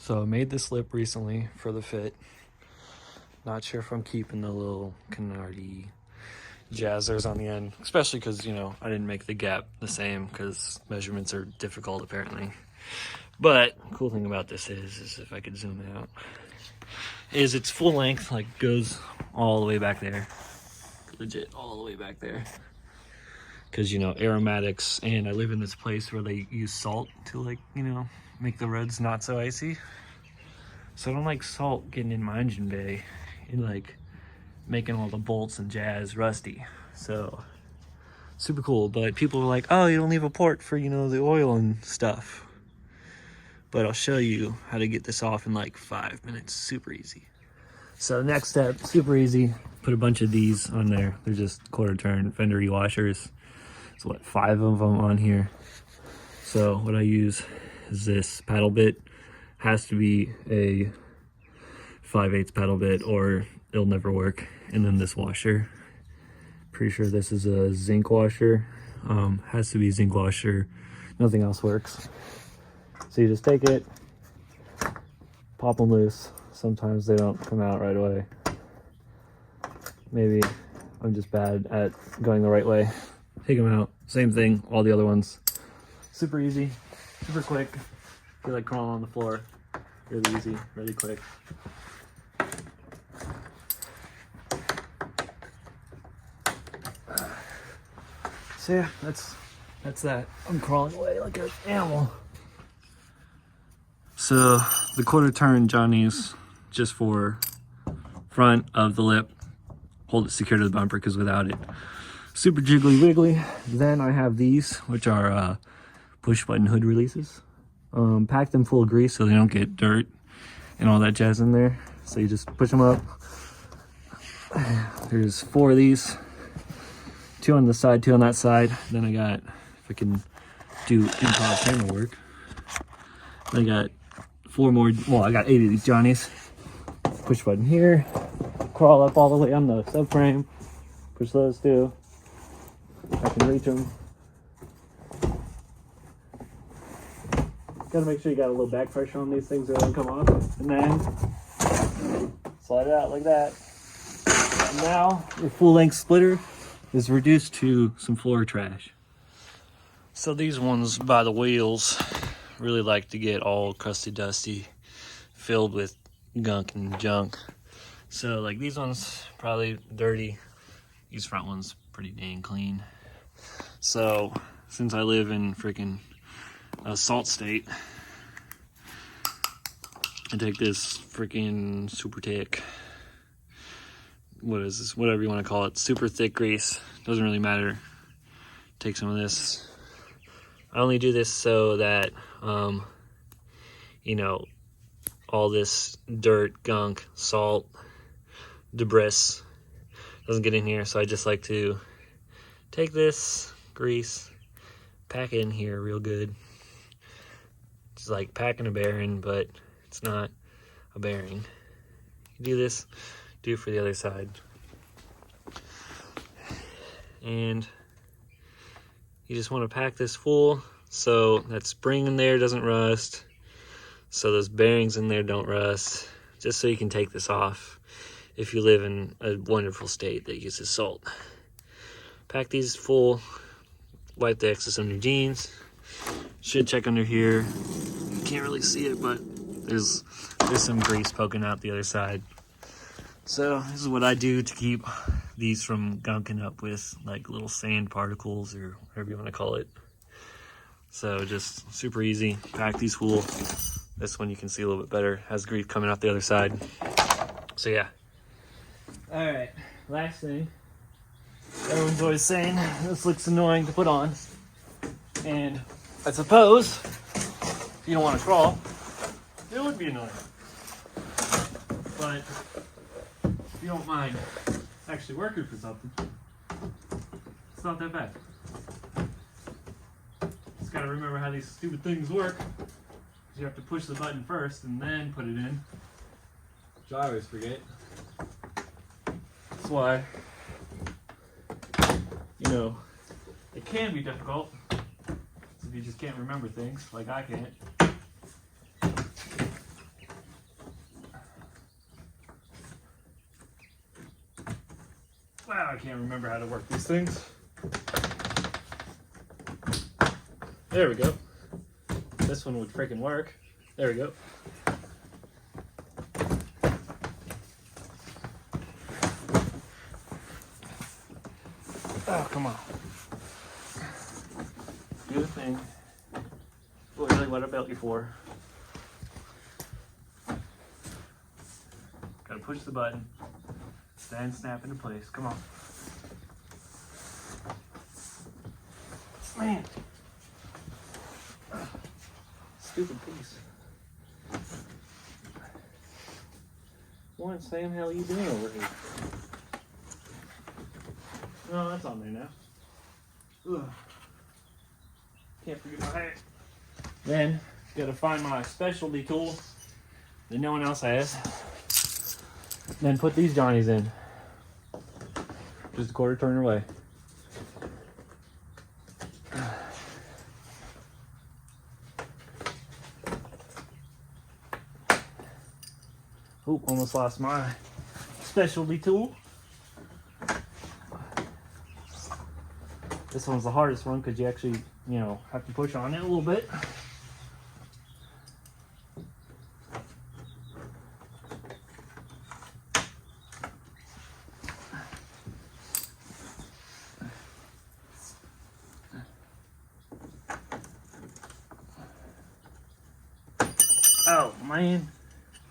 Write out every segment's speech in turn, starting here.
So I made this lip recently for the fit. Not sure if I'm keeping the little canardy jazzers on the end, especially because, you know, I didn't make the gap the same because measurements are difficult apparently. But cool thing about this is if I could zoom out, is it's full length, like goes all the way back there. Legit all the way back there. Because, you know, aromatics, and I live in this place where they use salt to, like, you know, make the roads not so icy. So I don't like salt getting in my engine bay and like making all the bolts and jazz rusty. So super cool. But people are like, oh, you don't leave a port for, you know, the oil and stuff. But I'll show you how to get this off in like 5 minutes. Super easy. So next step, super easy. Put a bunch of these on there. They're just quarter turn fender washers. So what, 5 of them on here. So what I use is this paddle bit. Has to be a 5/8 paddle bit or it'll never work. And then this washer. Pretty sure this is a zinc washer. Has to be zinc washer. Nothing else works. So you just take it, pop them loose. Sometimes they don't come out right away. Maybe I'm just bad at going the right way. Take them out. Same thing, all the other ones. Super easy, super quick. Feel like crawling on the floor. Really easy, really quick. So yeah, that's that. I'm crawling away like an animal. So the quarter turn Johnny's just for front of the lip. Hold it secure to the bumper because without it, super jiggly wiggly. Then I have these, which are push button hood releases. Pack them full of grease so they don't get dirt and all that jazz in there. So you just push them up. There's 4 of these. 2 on the side, 2 on that side. Then I got, if I can do improv camera work, I got 4 more, well, I got 8 of these Johnnies. Push button here. Crawl up all the way on the subframe. Push those 2. I can reach them. Gotta make sure you got a little back pressure on these things so they don't come off. And then slide it out like that. And now your full length splitter is reduced to some floor trash. So these ones by the wheels really like to get all crusty dusty, filled with gunk and junk. So like these ones probably dirty. These front ones pretty dang clean. So since I live in freaking Salt State, I take this freaking super thick, what is this, whatever you want to call it, super thick grease, doesn't really matter. Take some of this. I only do this so that you know, all this dirt, gunk, salt, debris doesn't get in here. So I just like to take this grease, pack it in here real good. It's like packing a bearing, but it's not a bearing. You do this, do it for the other side. And you just want to pack this full so that spring in there doesn't rust, so those bearings in there don't rust, just so you can take this off if you live in a wonderful state that uses salt. Pack these full, wipe the excess on your jeans. Should check under here. You can't really see it, but there's some grease poking out the other side. So this is what I do to keep these from gunking up with like little sand particles or whatever you want to call it. So just super easy. Pack these full. This one you can see a little bit better. Has grease coming out the other side. So yeah. All right, last thing. Everyone's always saying this looks annoying to put on, and I suppose if you don't want to crawl, it would be annoying. But if you don't mind actually working for something, it's not that bad. Just gotta remember how these stupid things work. You have to push the button first and then put it in, which I always forget. That's why, you know, it can be difficult if you just can't remember things like I can't. I can't remember how to work these things. There we go. This one would freaking work. There we go. Oh, come on. Do the thing. Really what I built you for. Gotta push the button. Then snap into place. Come on. Man. Stupid piece. What Sam hell are you doing over here? No, that's on there now. Ugh. Can't forget my hat. Then, gotta find my specialty tool that no one else has. Then put these Johnnies in. Just a quarter turn away. Oop, almost lost my specialty tool. This one's the hardest one because you actually, you know, have to push on it a little bit. Oh man,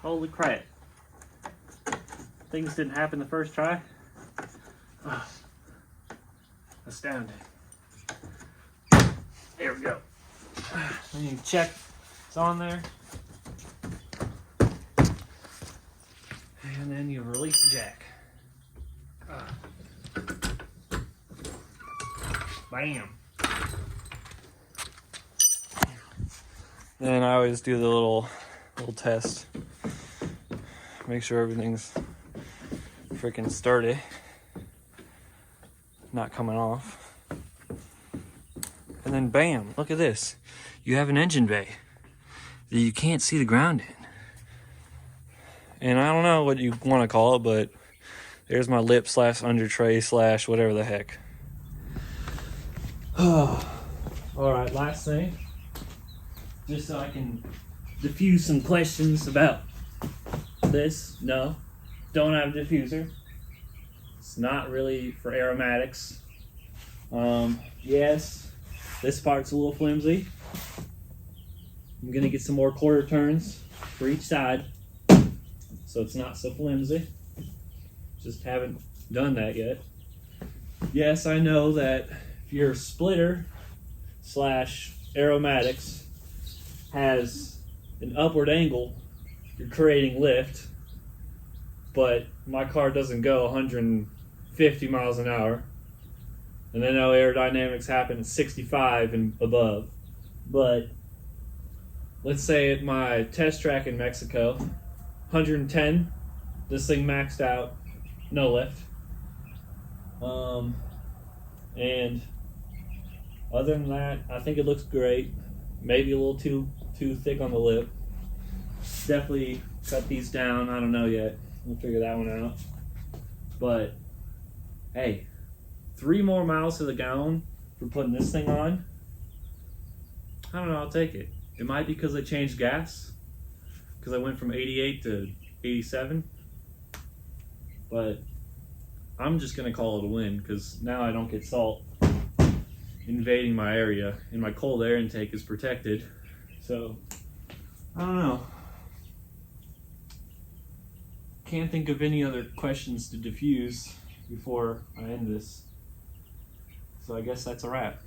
holy crap. Things didn't happen the first try. Oh, astounding. There we go. Then you check it's on there. And then you release the jack. Bam. Then I always do the little test. Make sure everything's freaking sturdy. Not coming off. And then bam, look at this. You have an engine bay that you can't see the ground in. And I don't know what you want to call it, but there's my lip / under tray / whatever the heck. Oh, all right, last thing. Just so I can diffuse some questions about this. No, don't have a diffuser. It's not really for aromatics. Yes, this part's a little flimsy. I'm gonna get some more quarter turns for each side, so it's not so flimsy. Just haven't done that yet. Yes, I know that if your splitter / aromatics has an upward angle, you're creating lift, but my car doesn't go 150 miles an hour. And I know aerodynamics happen at 65 and above. But let's say at my test track in Mexico, 110, this thing maxed out, no lift. And other than that, I think it looks great. Maybe a little too thick on the lip. Definitely cut these down. I don't know yet. We'll figure that one out. But hey, 3 more miles to the gallon for putting this thing on. I don't know, I'll take it. It might be because I changed gas, because I went from 88 to 87. But I'm just gonna call it a win, because now I don't get salt invading my area, and my cold air intake is protected. So I don't know. Can't think of any other questions to diffuse before I end this. So I guess that's a wrap.